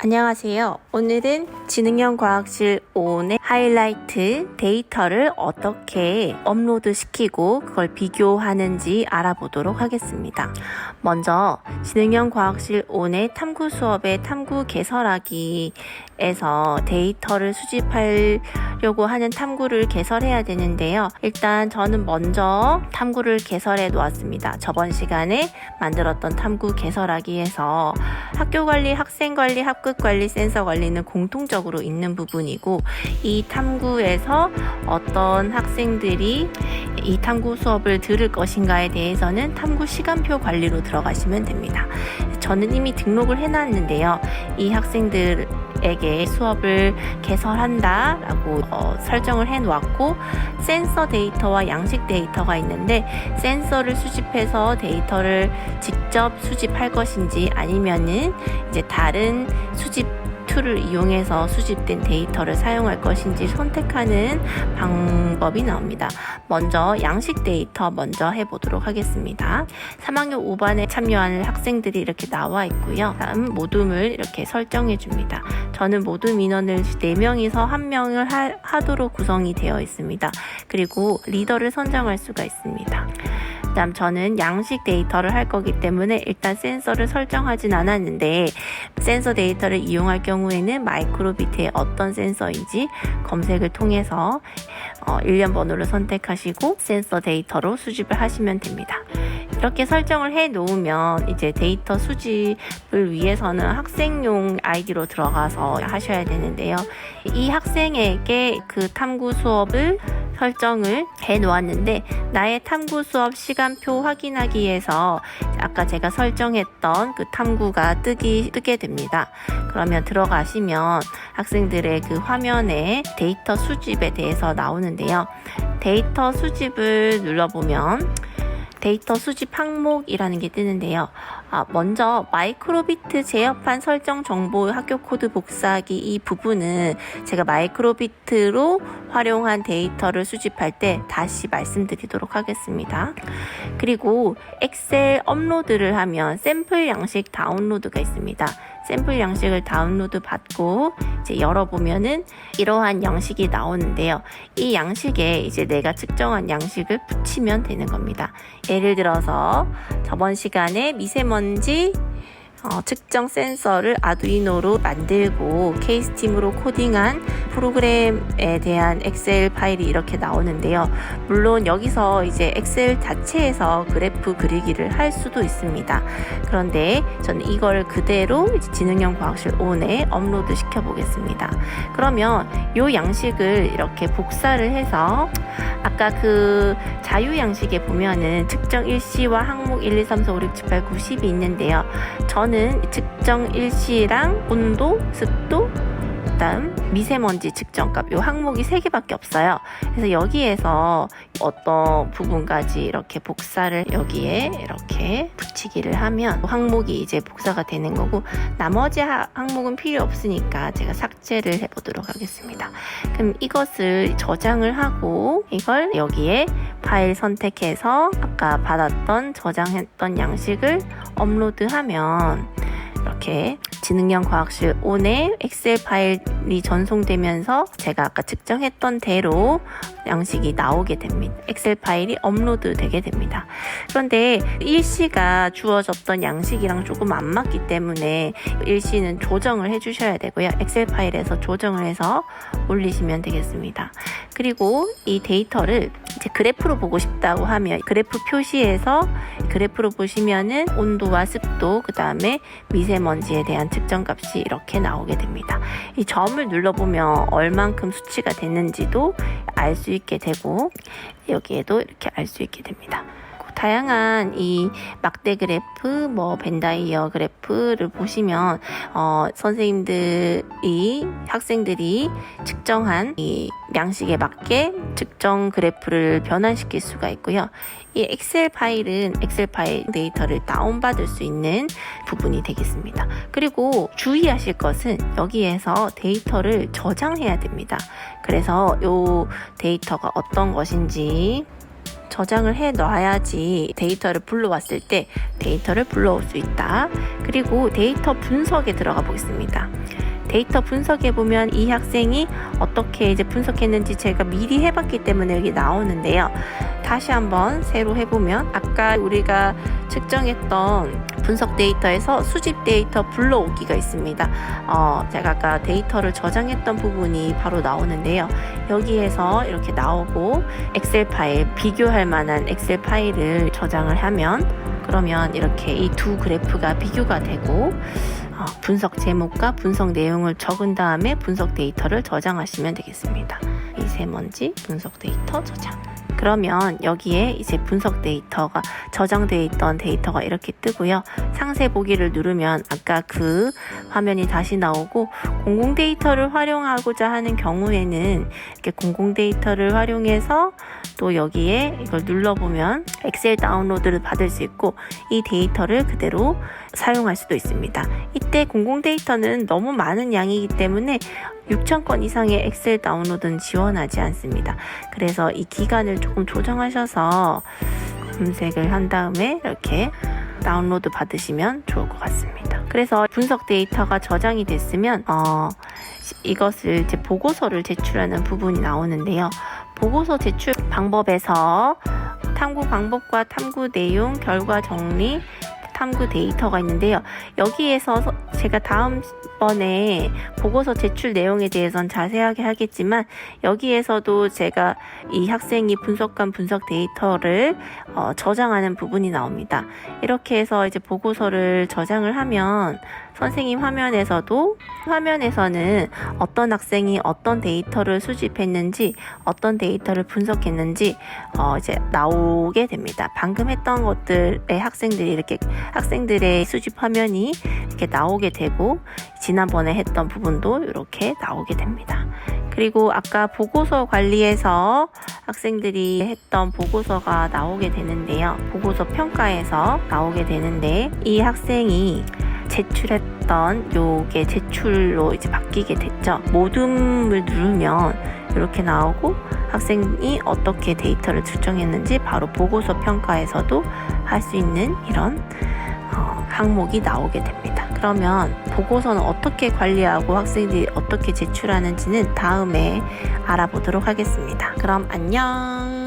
안녕하세요. 오늘은 지능형 과학실 5의 하이라이트 데이터를 어떻게 업로드 시키고 그걸 비교하는지 알아보도록 하겠습니다. 먼저 지능형 과학실 5의 탐구 수업의 탐구 개설하기에서 데이터를 수집하려고 하는 탐구를 개설해야 되는데요. 일단 저는 먼저 탐구를 개설해 놓았습니다. 저번 시간에 만들었던 탐구 개설하기에서 학교 관리, 학생 관리, 합격 관리, 센서 관리는 공통적으로 있는 부분이고, 이 탐구에서 어떤 학생들이 이 탐구 수업을 들을 것인가에 대해서는 탐구 시간표 관리로 들어가시면 됩니다. 저는 이미 등록을 해놨는데요. 이 학생들에게 수업을 개설한다 라고 설정을 해놓았고, 센서 데이터와 양식 데이터가 있는데, 센서를 수집해서 데이터를 직접 수집할 것인지 아니면은 이제 다른 수집 툴을 이용해서 수집된 데이터를 사용할 것인지 선택하는 방법이 나옵니다. 먼저 양식 데이터 먼저 해보도록 하겠습니다. 3학년 5반에 참여하는 학생들이 이렇게 나와 있고요. 다음 모둠을 이렇게 설정해 줍니다. 저는 모둠 인원을 4명이서 1명을 하도록 구성이 되어 있습니다. 그리고 리더를 선정할 수가 있습니다. 다음 저는 양식 데이터를 할 거기 때문에 일단 센서를 설정하진 않았는데, 센서 데이터를 이용할 경우에는 마이크로비트의 어떤 센서인지 검색을 통해서 일련 번호를 선택하시고 센서 데이터로 수집을 하시면 됩니다. 이렇게 설정을 해 놓으면 이제 데이터 수집을 위해서는 학생용 아이디로 들어가서 하셔야 되는데요. 이 학생에게 그 탐구 수업을 설정을 해 놓았는데, 나의 탐구 수업 시간표 확인하기 위해서 아까 제가 설정했던 그 탐구가 뜨게 됩니다. 그러면 들어가시면 학생들의 그 화면에 데이터 수집에 대해서 나오는데요. 데이터 수집을 눌러보면 데이터 수집 항목이라는 게 뜨는데요. 먼저 마이크로비트 제어판 설정 정보 학교 코드 복사하기, 이 부분은 제가 마이크로비트로 활용한 데이터를 수집할 때 다시 말씀드리도록 하겠습니다. 그리고 엑셀 업로드를 하면 샘플 양식 다운로드가 있습니다. 샘플 양식을 다운로드 받고 이제 열어보면은 이러한 양식이 나오는데요. 이 양식에 이제 내가 측정한 양식을 붙이면 되는 겁니다. 예를 들어서 저번 시간에 미세먼지 측정 센서를 아두이노로 만들고 케이스팀으로 코딩한 프로그램에 대한 엑셀 파일이 이렇게 나오는데요. 물론 여기서 이제 엑셀 자체에서 그래프 그리기를 할 수도 있습니다. 그런데 저는 이걸 그대로 이제 지능형 과학실 5에 업로드 시켜 보겠습니다. 그러면 이 양식을 이렇게 복사를 해서 아까 그 자유 양식에 보면은 측정 일시와 항목 1, 2, 3, 4, 5, 6, 7, 8, 9, 10이 있는데요. 저는 측정 일시랑 온도, 습도, 그다음 미세먼지 측정값, 요 항목이 3개밖에 없어요. 그래서 여기에서 어떤 부분까지 이렇게 복사를 여기에 이렇게 붙이기를 하면 항목이 이제 복사가 되는 거고, 나머지 항목은 필요 없으니까 제가 삭제를 해보도록 하겠습니다. 그럼 이것을 저장을 하고 이걸 여기에 파일 선택해서 아까 받았던 저장했던 양식을 업로드하면 이렇게 지능형 과학실 5의 엑셀 파일이 전송되면서 제가 아까 측정했던 대로 양식이 나오게 됩니다. 엑셀 파일이 업로드 되게 됩니다. 그런데 일시가 주어졌던 양식이랑 조금 안 맞기 때문에 일시는 조정을 해주셔야 되고요. 엑셀 파일에서 조정을 해서 올리시면 되겠습니다. 그리고 이 데이터를 이제 그래프로 보고 싶다고 하면 그래프 표시에서 그래프로 보시면은 온도와 습도, 그 다음에 미세먼지에 대한 측정값이 이렇게 나오게 됩니다. 이 점을 눌러보면 얼만큼 수치가 됐는지도 알 수 있게 되고, 여기에도 이렇게 알 수 있게 됩니다. 다양한 이 막대 그래프, 벤다이어 그래프를 보시면 선생님들이 학생들이 측정한 이 양식에 맞게 측정 그래프를 변환시킬 수가 있고요. 이 엑셀 파일은 엑셀 파일 데이터를 다운받을 수 있는 부분이 되겠습니다. 그리고 주의하실 것은 여기에서 데이터를 저장해야 됩니다. 그래서 이 데이터가 어떤 것인지 저장을 해 놔야지 데이터를 불러왔을 때 데이터를 불러올 수 있다. 그리고 데이터 분석에 들어가 보겠습니다. 데이터 분석해 보면 이 학생이 어떻게 이제 분석했는지 제가 미리 해봤기 때문에 여기 나오는데요. 다시 한번 새로 해보면 아까 우리가 측정했던 분석 데이터에서 수집 데이터 불러오기가 있습니다. 제가 아까 데이터를 저장했던 부분이 바로 나오는데요. 여기에서 이렇게 나오고 엑셀 파일, 비교할 만한 엑셀 파일을 저장을 하면 그러면 이렇게 이 두 그래프가 비교가 되고 분석 제목과 분석 내용을 적은 다음에 분석 데이터를 저장하시면 되겠습니다. 미세먼지 분석 데이터 저장. 그러면 여기에 이제 분석 데이터가 저장되어 있던 데이터가 이렇게 뜨고요. 상세 보기를 누르면 아까 그 화면이 다시 나오고 공공 데이터를 활용하고자 하는 경우에는 이렇게 공공 데이터를 활용해서 또 여기에 이걸 눌러보면 엑셀 다운로드를 받을 수 있고 이 데이터를 그대로 사용할 수도 있습니다. 이때 공공 데이터는 너무 많은 양이기 때문에 6,000건 이상의 엑셀 다운로드는 지원하지 않습니다. 그래서 이 기간을 조금 조정하셔서 검색을 한 다음에 이렇게 다운로드 받으시면 좋을 것 같습니다. 그래서 분석 데이터가 저장이 됐으면 이것을 이제 보고서를 제출하는 부분이 나오는데요. 보고서 제출 방법에서 탐구 방법과 탐구 내용, 결과 정리, 탐구 데이터가 있는데요. 여기에서 제가 다음번에 보고서 제출 내용에 대해서는 자세하게 하겠지만 여기에서도 제가 이 학생이 분석한 분석 데이터를 저장하는 부분이 나옵니다. 이렇게 해서 이제 보고서를 저장을 하면 선생님 화면에서는 어떤 학생이 어떤 데이터를 수집했는지 어떤 데이터를 분석했는지 이제 나오게 됩니다. 방금 했던 것들의 학생들의 수집 화면이 이렇게 나오게 되고 지난번에 했던 부분도 이렇게 나오게 됩니다. 그리고 아까 보고서 관리에서 학생들이 했던 보고서가 나오게 되는데요. 보고서 평가에서 나오게 되는데 이 학생이 제출했던 요게 제출로 이제 바뀌게 됐죠. 모둠을 누르면 이렇게 나오고 학생이 어떻게 데이터를 측정했는지 바로 보고서 평가에서도 할 수 있는 이런 항목이 나오게 됩니다. 그러면 보고서는 어떻게 관리하고 학생들이 어떻게 제출하는지는 다음에 알아보도록 하겠습니다. 그럼 안녕.